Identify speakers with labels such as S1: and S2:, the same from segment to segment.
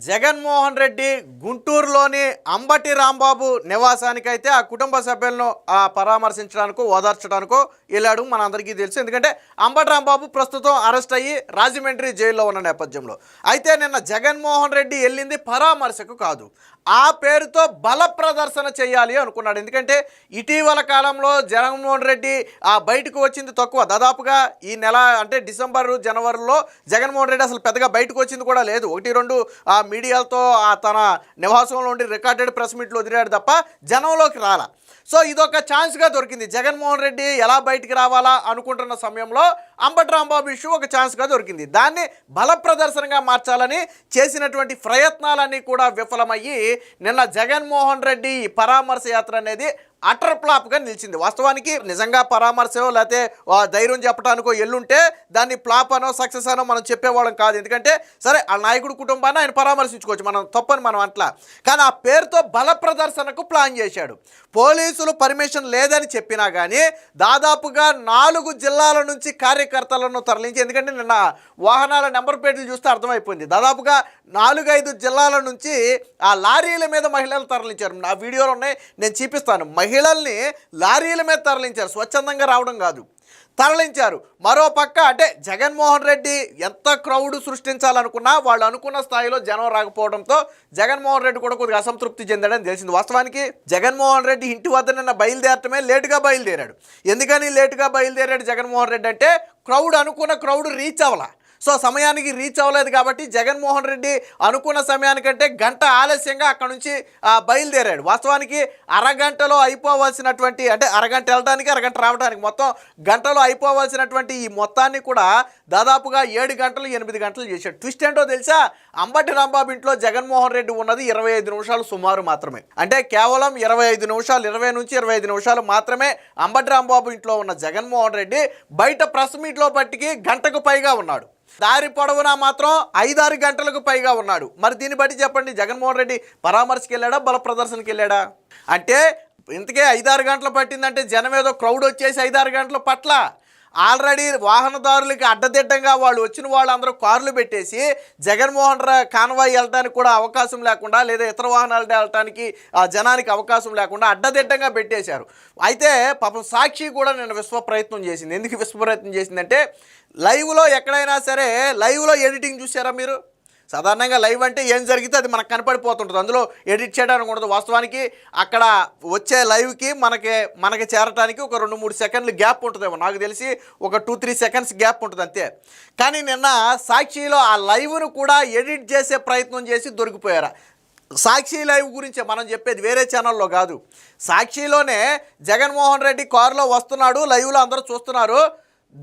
S1: జగన్మోహన్ రెడ్డి గుంటూరులోని అంబటి రాంబాబు నివాసానికైతే ఆ కుటుంబ సభ్యులను పరామర్శించడానికో ఓదార్చడానికో వెళ్ళాడు. మనందరికీ తెలుసు. ఎందుకంటే అంబటి రాంబాబు ప్రస్తుతం అరెస్ట్ అయ్యి రాజమండ్రి జైల్లో ఉన్న నేపథ్యంలో అయితే నిన్న జగన్మోహన్ రెడ్డి వెళ్ళింది పరామర్శకు కాదు, ఆ పేరుతో బల ప్రదర్శన చేయాలి అనుకున్నాడు. ఎందుకంటే ఇటీవల కాలంలో జగన్మోహన్ రెడ్డి బయటకు వచ్చింది తక్కువ. దాదాపుగా ఈ నెల అంటే డిసెంబర్ జనవరిలో జగన్మోహన్ రెడ్డి అసలు పెద్దగా బయటకు వచ్చింది కూడా లేదు. ఒకటి రెండు మీడియాలతో తన నివాసంలో ఉండి రికార్డెడ్ ప్రెస్ మీట్లు వదిలాడు తప్ప జనంలోకి రాలా. సో ఇదొక ఛాన్స్గా దొరికింది. జగన్మోహన్ రెడ్డి ఎలా బయటికి రావాలా అనుకుంటున్న సమయంలో అంబటి రాంబాబు ఇష్యూ ఒక ఛాన్స్గా దొరికింది. దాన్ని బల ప్రదర్శనగా మార్చాలని చేసినటువంటి ప్రయత్నాలన్నీ కూడా విఫలమయ్యి నిన్న జగన్మోహన్ రెడ్డి పరామర్శ యాత్ర అనేది అటర్ ఫ్లాప్గా నిలిచింది. వాస్తవానికి నిజంగా పరామర్శో లేకపోతే ధైర్యం చెప్పడానికో ఎల్లుంటే దాన్ని ఫ్లాప్ అనో సక్సెస్ అనో మనం చెప్పేవాళ్ళం కాదు. ఎందుకంటే సరే ఆ నాయకుడు కుటుంబాన్ని ఆయన పరామర్శించుకోవచ్చు, మనం తప్పని మనం అట్లా. కానీ ఆ పేరుతో బల ప్రదర్శనకు ప్లాన్ చేశాడు. పోలీసులు పర్మిషన్ లేదని చెప్పినా కానీ దాదాపుగా 4 జిల్లాల నుంచి కార్యకర్తలను తరలించి, ఎందుకంటే నిన్న వాహనాల నెంబర్ ప్లేట్లు చూస్తే అర్థమైపోయింది, దాదాపుగా 4-5 జిల్లాల నుంచి ఆ లారీల మీద మహిళలు తరలించారు. నా వీడియోలు ఉన్నాయి, నేను చూపిస్తాను. మహిళల్ని లారీల మీద తరలించారు, స్వచ్ఛందంగా రావడం కాదు, తరలించారు. మరో పక్క అంటే జగన్మోహన్ రెడ్డి ఎంత క్రౌడ్ సృష్టించాలనుకున్నా వాళ్ళు అనుకున్న స్థాయిలో జనం రాకపోవడంతో జగన్మోహన్ రెడ్డి కూడా కొద్దిగా అసంతృప్తి చెందాడని తెలిసింది. వాస్తవానికి జగన్మోహన్ రెడ్డి ఇంటి వద్ద నిన్న బయలుదేరటమే లేటుగా బయలుదేరాడు. ఎందుకని లేటుగా బయలుదేరాడు జగన్మోహన్ రెడ్డి అంటే అనుకున్న క్రౌడ్ రీచ్ అవ్వాల. సో సమయానికి రీచ్ అవ్వలేదు కాబట్టి జగన్మోహన్ రెడ్డి అనుకున్న సమయానికంటే గంట ఆలస్యంగా అక్కడ నుంచి బయలుదేరాడు. వాస్తవానికి అరగంటలో అయిపోవాల్సినటువంటి, అంటే అరగంట వెళ్ళడానికి అరగంట రావడానికి, మొత్తం గంటలో అయిపోవాల్సినటువంటి ఈ మొత్తాన్ని కూడా దాదాపుగా 7 గంటలు 8 గంటలు చేశాడు. ట్విస్ట్ ఏంటో తెలుసా? అంబటి రాంబాబు ఇంట్లో జగన్మోహన్ రెడ్డి ఉన్నది 25 నిమిషాలు సుమారు మాత్రమే. అంటే కేవలం 25 నిమిషాలు, 20 నుంచి 25 నిమిషాలు మాత్రమే అంబటి రాంబాబు ఇంట్లో ఉన్న జగన్మోహన్ రెడ్డి బయట ప్రెస్ మీట్లో పట్టికి గంటకు పైగా ఉన్నాడు. దారి పొడవునా మాత్రం 5-6 గంటలకు పైగా ఉన్నాడు. మరి దీన్ని బట్టి చెప్పండి, జగన్మోహన్ రెడ్డి పరామర్శకి వెళ్ళాడా, బల ప్రదర్శనకి వెళ్ళాడా? అంటే ఇంతకే 5-6 గంటలు పట్టిందంటే జనం ఏదో క్రౌడ్ వచ్చేసి 5-6 గంటల పట్ల ఆల్రెడీ వాహనదారులకి అడ్డదిడ్డంగా వాళ్ళు వచ్చిన వాళ్ళందరూ కార్లు పెట్టేసి జగన్మోహన్ కాన్వాయ్ వెళ్ళడానికి కూడా అవకాశం లేకుండా, లేదా ఇతర వాహనాలు వెళ్ళటానికి జనానికి అవకాశం లేకుండా అడ్డదిడ్డంగా పెట్టేశారు. అయితే పాపం సాక్షి కూడా నేను విశ్వ ప్రయత్నం చేసింది. ఎందుకు విశ్వ ప్రయత్నం చేసిందంటే, లైవ్లో ఎక్కడైనా సరే లైవ్లో ఎడిటింగ్ చూసారా మీరు? సాధారణంగా లైవ్ అంటే ఏం జరిగితే అది మనకు కనపడిపోతుంటుంది, అందులో ఎడిట్ చేయడానికి ఉండదు. వాస్తవానికి అక్కడ వచ్చే లైవ్కి మనకి చేరటానికి ఒక 2-3 సెకండ్లు గ్యాప్ ఉంటుందేమో, నాకు తెలిసి ఒక 2-3 సెకండ్స్ గ్యాప్ ఉంటుంది అంతే. కానీ నిన్న సాక్షిలో ఆ లైవ్ను కూడా ఎడిట్ చేసే ప్రయత్నం చేసి దొరికిపోయారు. సాక్షి లైవ్ గురించే మనం చెప్పేది, వేరే ఛానల్లో కాదు. సాక్షిలోనే జగన్మోహన్ రెడ్డి కారులో వస్తున్నాడు, లైవ్లో అందరూ చూస్తున్నారు.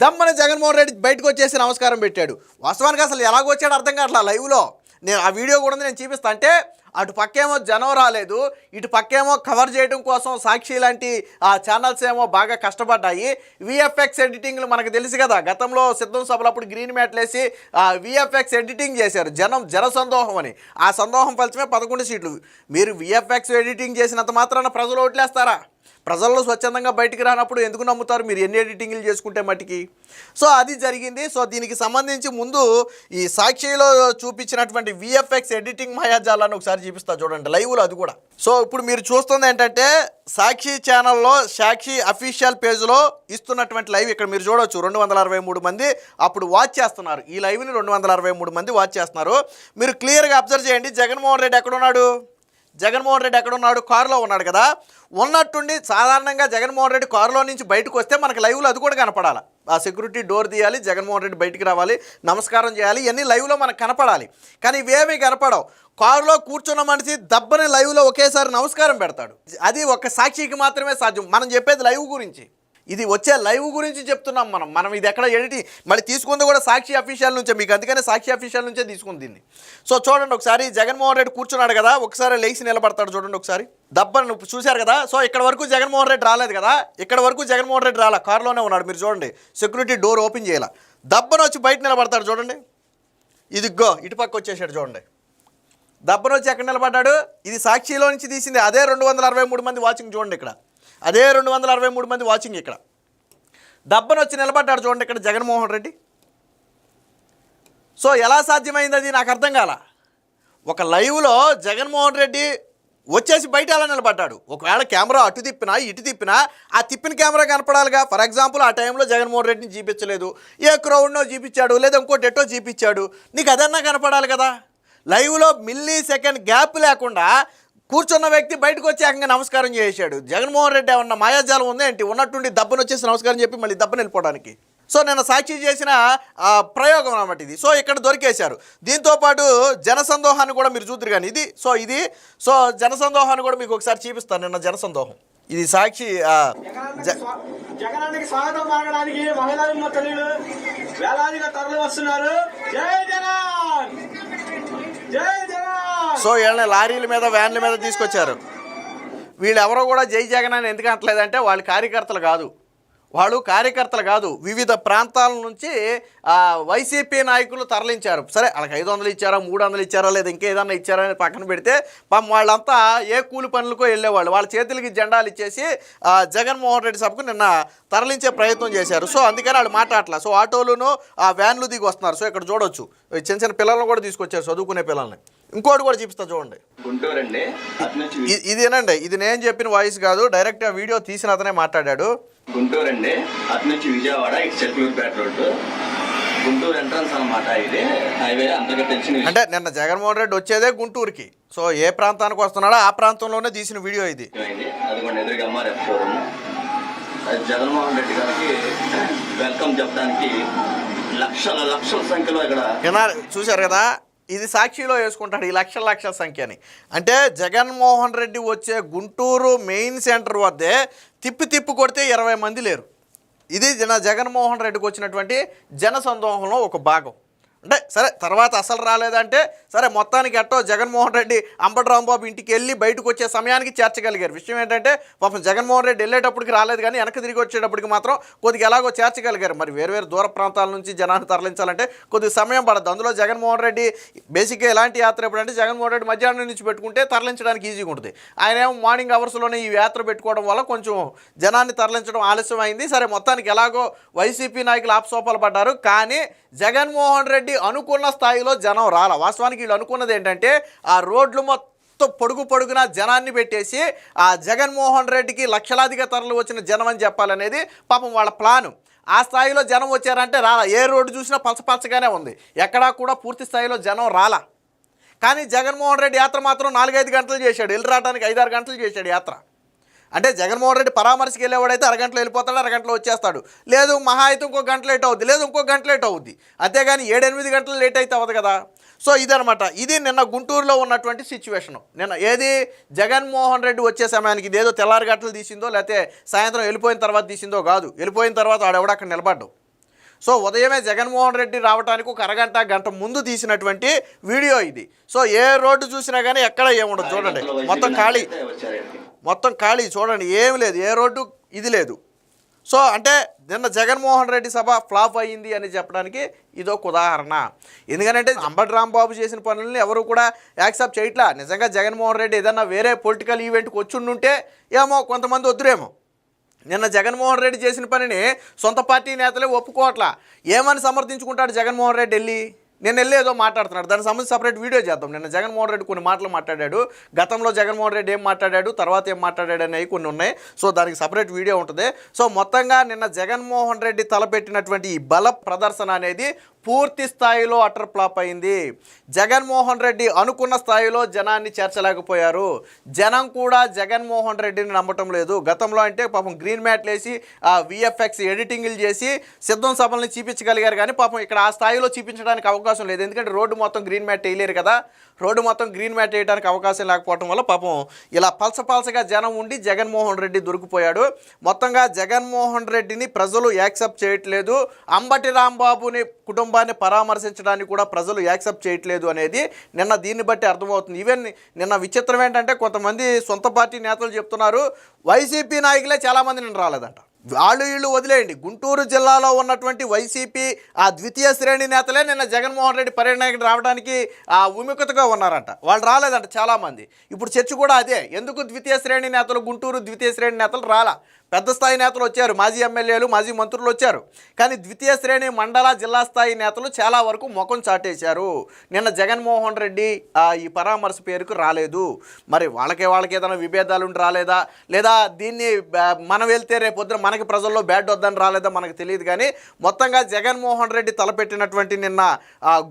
S1: దమ్మని జగన్మోహన్ రెడ్డి బయటకు వచ్చేసి నమస్కారం పెట్టాడు. వాస్తవానికి అసలు ఎలాగొచ్చాడు అర్థం కావట్లా లైవ్లో. నేను ఆ వీడియో కూడా నేను చూపిస్తా. అంటే అటు పక్కేమో జనం రాలేదు, ఇటు పక్కేమో కవర్ చేయడం కోసం సాక్షి లాంటి ఛానల్స్ ఏమో బాగా కష్టపడ్డాయి. విఎఫ్ఎక్స్ ఎడిటింగ్లు మనకు తెలుసు కదా, గతంలో సిద్ధం సభలప్పుడు గ్రీన్ మ్యాట్లు వేసి విఎఫ్ఎక్స్ ఎడిటింగ్ చేశారు జన సందోహం అని. ఆ సందోహం ఫలితమే 11 సీట్లు. మీరు విఎఫ్ఎక్స్ ఎడిటింగ్ చేసినంత మాత్రాన ప్రజలు ఓట్లేస్తారా? ప్రజల్లో స్వచ్ఛందంగా బయటికి రానప్పుడు ఎందుకు నమ్ముతారు మీరు ఎన్ని ఎడిటింగ్లు చేసుకుంటే మట్టికి? సో అది జరిగింది. సో దీనికి సంబంధించి ముందు ఈ సాక్షిలో చూపించినటువంటి విఎఫ్ఎక్స్ ఎడిటింగ్ మాయాజాలాన్ని ఒకసారి చూపిస్తా చూడండి లైవ్లో, అది కూడా. సో ఇప్పుడు మీరు చూస్తుంది ఏంటంటే సాక్షి ఛానల్లో సాక్షి అఫీషియల్ పేజ్లో ఇస్తున్నటువంటి లైవ్. ఇక్కడ మీరు చూడవచ్చు 263 మంది అప్పుడు వాచ్ చేస్తున్నారు. ఈ లైవ్ని 263 మంది వాచ్ చేస్తున్నారు. మీరు క్లియర్గా అబ్జర్వ్ చేయండి. జగన్మోహన్ రెడ్డి ఎక్కడున్నాడు? కారులో ఉన్నాడు కదా. ఉన్నట్టుండి సాధారణంగా జగన్మోహన్ రెడ్డి కారులో నుంచి బయటకు వస్తే మనకు లైవ్లో అది కూడా కనపడాలి. ఆ సెక్యూరిటీ డోర్ తీయాలి, జగన్మోహన్ రెడ్డి బయటికి రావాలి, నమస్కారం చేయాలి, ఇవన్నీ లైవ్లో మనకు కనపడాలి. కానీ ఇవేమీ కనపడవు. కారులో కూర్చున్న మనిషి దబ్బని లైవ్లో ఒకేసారి నమస్కారం పెడతాడు. అది ఒక సాక్షికి మాత్రమే సాధ్యం. మనం చెప్పేది లైవ్ గురించి, ఇది వచ్చే లైవ్ గురించి చెప్తున్నాం మనం ఇది ఎక్కడ ఎడిటింగ్ మళ్ళీ తీసుకుంది కూడా సాక్షి అఫీషియల్ నుంచే, మీకు అందుకనే సాక్షి అఫీషియల్ నుంచే తీసుకుంది దీన్ని. సో చూడండి ఒకసారి, జగన్మోహన్ రెడ్డి కూర్చున్నాడు కదా, ఒకసారి లేచి నిలబడతాడు చూడండి ఒకసారి. దబ్బని చూశారు కదా. సో ఇక్కడ వరకు జగన్మోహన్ రెడ్డి రాలేదు కదా, ఇక్కడ వరకు జగన్మోహన్ రెడ్డి రాలా, కారులోనే ఉన్నాడు. మీరు చూడండి, సెక్యూరిటీ డోర్ ఓపెన్ చేయాల, దబ్బని వచ్చి బయట నిలబడతాడు చూడండి. ఇదిగో ఇటుపక్క వచ్చేసాడు చూడండి, దబ్బని వచ్చి ఎక్కడ నిలబడ్డాడు. ఇది సాక్షిలో నుంచి తీసింది. అదే 263 మంది వాచింగ్ చూడండి ఇక్కడ, అదే 263 మంది వాచింగ్ ఇక్కడ. దబ్బను వచ్చి నిలబడ్డాడు చూడండి ఇక్కడ జగన్మోహన్ రెడ్డి. సో ఎలా సాధ్యమైంది అది నాకు అర్థం కాల. ఒక లైవ్లో జగన్మోహన్ రెడ్డి వచ్చేసి బయట ఎలా నిలబడ్డాడు. ఒకవేళ కెమెరా అటు తిప్పినా ఇటు తిప్పినా ఆ తిప్పిన కెమెరా కనపడాలిగా. ఫర్ ఎగ్జాంపుల్ ఆ టైంలో జగన్మోహన్ రెడ్డిని చూపించలేదు, ఏ క్రౌడ్నో చూపించాడు, లేదా ఇంకోటి ఎట్టో చూపించాడు, నీకు అదన్నా కనపడాలి కదా. లైవ్లో మిల్లీ సెకండ్ గ్యాప్ లేకుండా కూర్చున్న వ్యక్తి బయటకు వచ్చి ఏకంగా నమస్కారం చేశాడు. జగన్మోహన్ రెడ్డి ఏమన్నా మాయాజాలం ఉందా ఏంటి? ఉన్నట్టుండి దబ్బను వచ్చేసి నమస్కారం చెప్పి మళ్ళీ దబ్బను వెళ్ళిపోవడానికి. సో నేను సాక్షి చేసిన ప్రయోగం అన్నమాట ఇది. సో ఇక్కడ దొరికేశారు. దీంతోపాటు జనసందోహాన్ని కూడా మీరు చూద్దరు కానీ ఇది జనసందోహాన్ని కూడా మీకు ఒకసారి చూపిస్తాను. నిన్న జనసందోహం ఇది సాక్షి
S2: జగనానికి స్వాగతం పలకడానికి మహిళా తల్లులు వేలాదిగా తరలి వస్తున్నారు. జై జగన్, జై జగన్.
S1: సో వీళ్ళని లారీల మీద వ్యాన్ల మీద తీసుకొచ్చారు. వీళ్ళు ఎవరో కూడా జై జగన్ అని ఎందుకు అంటలేదంటే వాళ్ళు కార్యకర్తలు కాదు, వివిధ ప్రాంతాల నుంచి వైసీపీ నాయకులు తరలించారు. సరే వాళ్ళకి 500 ఇచ్చారా, 300 ఇచ్చారా, లేదా ఇంకేదన్నా ఇచ్చారా అని పక్కన పెడితే పాపం వాళ్ళంతా ఏ కూలి పనులకో వెళ్ళేవాళ్ళు. వాళ్ళ చేతులకి జెండాలు ఇచ్చేసి జగన్మోహన్ రెడ్డి సభకు నిన్న తరలించే ప్రయత్నం చేశారు. సో అందుకని వాళ్ళు మాట్లాడలే. సో ఆటోలును వ్యాన్లు దిగి వస్తున్నారు. సో ఇక్కడ చూడొచ్చు చిన్న చిన్న పిల్లలను కూడా తీసుకొచ్చారు, చదువుకునే పిల్లల్ని. ఇంకోటి కూడా చూపిస్తా చూడండి. ఇదేనండి, ఇది నేను చెప్పిన వాయిస్ కాదు, డైరెక్ట్ ఆ వీడియో తీసిన అతనే మాట్లాడాడు.
S3: గుంటూరు అండి, అటు నుంచి విజయవాడ, ఇటు చెట్లూరుపేట రోడ్డు, గుంటూరు ఎంట్రన్స్ అన్నమాట. ఇది హైవే అందరికీ తెలిసిన.
S1: అంటే నిన్న జగన్మోహన్ రెడ్డి వచ్చేదే గుంటూరుకి. సో ఏ ప్రాంతానికి వస్తున్నాడో ఆ ప్రాంతంలోనే తీసిన వీడియో ఇది.
S3: అదిగోండి ఎదురుగా ఎంఆర్ఎఫ్ షోరూమ్. జగన్మోహన్ రెడ్డి గారికి వెల్కమ్ చెప్పడానికి లక్షల సంఖ్యలో ఇక్కడ
S1: చూశారు కదా. ఇది సాక్షిలో వేసుకుంటాడు ఈ లక్షల సంఖ్యని. అంటే జగన్మోహన్ రెడ్డి వచ్చే గుంటూరు మెయిన్ సెంటర్ వద్దే తిప్పి కొడితే 20 మంది లేరు. ఇది జగన్మోహన్ రెడ్డికి వచ్చినటువంటి జనసందోహంలో ఒక భాగం. అంటే సరే తర్వాత అసలు రాలేదంటే సరే మొత్తానికి ఎట్టో జగన్మోహన్ రెడ్డి అంబటి రాంబాబు ఇంటికి వెళ్ళి బయటకు వచ్చే సమయానికి చేర్చగలిగారు. విషయం ఏంటంటే పాపం జగన్మోహన్ రెడ్డి వెళ్ళేటప్పటికి రాలేదు, కానీ వెనక్కి తిరిగి వచ్చేటప్పటికి మాత్రం కొద్దిగా ఎలాగో చేర్చగలిగారు. మరి వేరు దూర ప్రాంతాల నుంచి జనాన్ని తరలించాలంటే కొద్దిగా సమయం పడద్దు. అందులో జగన్మోహన్ రెడ్డి బేసిక్గా ఎలాంటి యాత్ర ఎప్పుడంటే జగన్మోహన్ రెడ్డి మధ్యాహ్నం నుంచి పెట్టుకుంటే తరలించడానికి ఈజీగా ఉంటుంది. ఆయన ఏమో మార్నింగ్ అవర్స్లోనే ఈ యాత్ర పెట్టుకోవడం వల్ల కొంచెం జనాన్ని తరలించడం ఆలస్యం అయింది. సరే మొత్తానికి ఎలాగో వైసీపీ నాయకులు ఆపసోపాలు పడ్డారు. కానీ జగన్మోహన్ రెడ్డి అనుకున్న స్థాయిలో జనం రాల. వాస్తవానికి వీళ్ళు అనుకున్నది ఏంటంటే ఆ రోడ్లు మొత్తం పొడుగున జనాన్ని పెట్టేసి ఆ జగన్మోహన్ రెడ్డికి లక్షలాదిగా తరలి వచ్చిన జనం అని చెప్పాలనేది పాపం వాళ్ళ ప్లాను. ఆ స్థాయిలో జనం వచ్చారంటే రాలా. ఏ రోడ్డు చూసినా పలచగానే ఉంది, ఎక్కడా కూడా పూర్తి స్థాయిలో జనం రాలా. కానీ జగన్మోహన్ రెడ్డి యాత్ర మాత్రం 4-5 గంటలు చేశాడు, వెళ్ళి రావడానికి 5-6 గంటలు చేశాడు యాత్ర. అంటే జగన్మోహన్ రెడ్డి పరామర్శకి వెళ్ళేవాడైతే అరగంటలో వెళ్ళిపోతాడు, అరగంటలో వచ్చేస్తాడు. లేదు మహా అయితే ఇంకో గంట లేట్ అవుద్ది, లేదు ఇంకో గంట లేట్ అవుద్ది. అంతేగాని 7-8 గంటలు లేట్ అయితే అవ్వదు కదా. సో ఇదనమాట. ఇది నిన్న గుంటూరులో ఉన్నటువంటి సిచ్యువేషను. నిన్న ఏది జగన్మోహన్ రెడ్డి వచ్చే సమయానికి ఇదేదో తెల్లారి గంటలు తీసిందో లేకపోతే సాయంత్రం వెళ్ళిపోయిన తర్వాత తీసిందో కాదు. వెళ్ళిపోయిన తర్వాత వాడెవడ అక్కడ నిలబడ్డావు. సో ఉదయమే జగన్మోహన్ రెడ్డి రావడానికి ఒక గంట ముందు తీసినటువంటి వీడియో ఇది. సో ఏ రోడ్డు చూసినా కానీ ఎక్కడ ఏముండదు. చూడండి మొత్తం ఖాళీ చూడండి, ఏమి లేదు, ఏ రోడ్డు ఇది లేదు. సో అంటే నిన్న జగన్మోహన్ రెడ్డి సభ ఫ్లాప్ అయ్యింది అని చెప్పడానికి ఇదొక ఉదాహరణ. ఎందుకంటే అంబటి రాంబాబు చేసిన పనులని ఎవరు కూడా యాక్సెప్ట్ చేయట్లా. నిజంగా జగన్మోహన్ రెడ్డి ఏదన్నా వేరే పొలిటికల్ ఈవెంట్కి వచ్చుండుంటే ఏమో కొంతమంది వద్దురేమో. నిన్న జగన్మోహన్ రెడ్డి చేసిన పనిని సొంత పార్టీ నేతలే ఒప్పుకోవట్లా. ఏమని సమర్థించుకుంటాడు జగన్మోహన్ రెడ్డి వెళ్ళి? నేను వెళ్ళి ఏదో మాట్లాడుతున్నాడు, దానికి సంబంధించి సపరేట్ వీడియో చేద్దాం. నిన్న జగన్మోహన్ రెడ్డి కొన్ని మాటలు మాట్లాడాడు, గతంలో జగన్మోహన్ రెడ్డి ఏం మాట్లాడాడు, తర్వాత ఏం మాట్లాడాడు అనేవి కొన్ని ఉన్నాయి. సో దానికి సపరేట్ వీడియో ఉంటుంది. సో మొత్తంగా నిన్న జగన్మోహన్ రెడ్డి తలపెట్టినటువంటి ఈ బల ప్రదర్శన అనేది పూర్తి స్థాయిలో అటర్ ఫ్లాప్ అయింది. జగన్మోహన్ రెడ్డి అనుకున్న స్థాయిలో జనాన్ని చేర్చలేకపోయారు. జనం కూడా జగన్మోహన్ రెడ్డిని నమ్మటం లేదు. గతంలో అంటే పాపం గ్రీన్ మ్యాట్లు వేసి విఎఫ్ఎక్స్ ఎడిటింగ్లు చేసి సిద్ధం సభల్ని చూపించగలిగారు, కానీ పాపం ఇక్కడ ఆ స్థాయిలో చూపించడానికి అవకాశం లేదు. ఎందుకంటే రోడ్డు మొత్తం గ్రీన్ మ్యాట్ వేయలేరు కదా. రోడ్డు మొత్తం గ్రీన్ మ్యాట్ వేయడానికి అవకాశం లేకపోవడం వల్ల పాపం ఇలా పలసగా జనం ఉండి జగన్మోహన్ రెడ్డి దొరికిపోయాడు. మొత్తంగా జగన్మోహన్ రెడ్డిని ప్రజలు యాక్సెప్ట్ చేయట్లేదు. అంబటి రాంబాబుని కుటుంబాన్ని పరామర్శించడానికి కూడా ప్రజలు యాక్సెప్ట్ చేయట్లేదు అనేది నిన్న దీన్ని బట్టి అర్థమవుతుంది. ఈవెన్ నిన్న విచిత్రం ఏంటంటే కొంతమంది సొంత పార్టీ నేతలు చెప్తున్నారు వైసీపీ నాయకులే చాలామంది నిన్న రాలేదంట. వాళ్ళు వీళ్ళు వదిలేయండి, గుంటూరు జిల్లాలో ఉన్నటువంటి వైసీపీ ఆ ద్వితీయ శ్రేణి నేతలే నిన్న జగన్మోహన్ రెడ్డి పర్యటనకి రావడానికి విముఖతగా ఉన్నారంట. వాళ్ళు రాలేదంట చాలామంది. ఇప్పుడు చర్చ కూడా అదే, ఎందుకు ద్వితీయ శ్రేణి నేతలు గుంటూరు ద్వితీయ శ్రేణి నేతలు రాలా. పెద్ద స్థాయి నేతలు వచ్చారు, మాజీ ఎమ్మెల్యేలు, మాజీ మంత్రులు వచ్చారు. కానీ ద్వితీయ శ్రేణి మండల జిల్లా స్థాయి నేతలు చాలా వరకు ముఖం చాటేశారు. నిన్న జగన్మోహన్ రెడ్డి ఈ పరామర్శ పేరుకు రాలేదు. మరి వాళ్ళకి ఏదైనా విభేదాలు ఉండి రాలేదా, లేదా దీన్ని మనం వెళ్తే రేపొద్దున మనకి ప్రజల్లో బ్యాడ్ వద్దని రాలేదా మనకు తెలియదు. కానీ మొత్తంగా జగన్మోహన్ రెడ్డి తలపెట్టినటువంటి నిన్న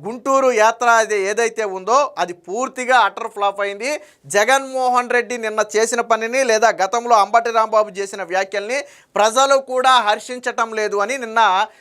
S1: గుంటూరు యాత్ర అది ఏదైతే ఉందో అది పూర్తిగా అటర్ ఫ్లాప్ అయింది. జగన్మోహన్ రెడ్డి నిన్న చేసిన పనిని, లేదా గతంలో అంబటి రాంబాబు చేసిన వ్యాఖ్యల్ని ప్రజలు కూడా హర్షించటం లేదు అని నిన్న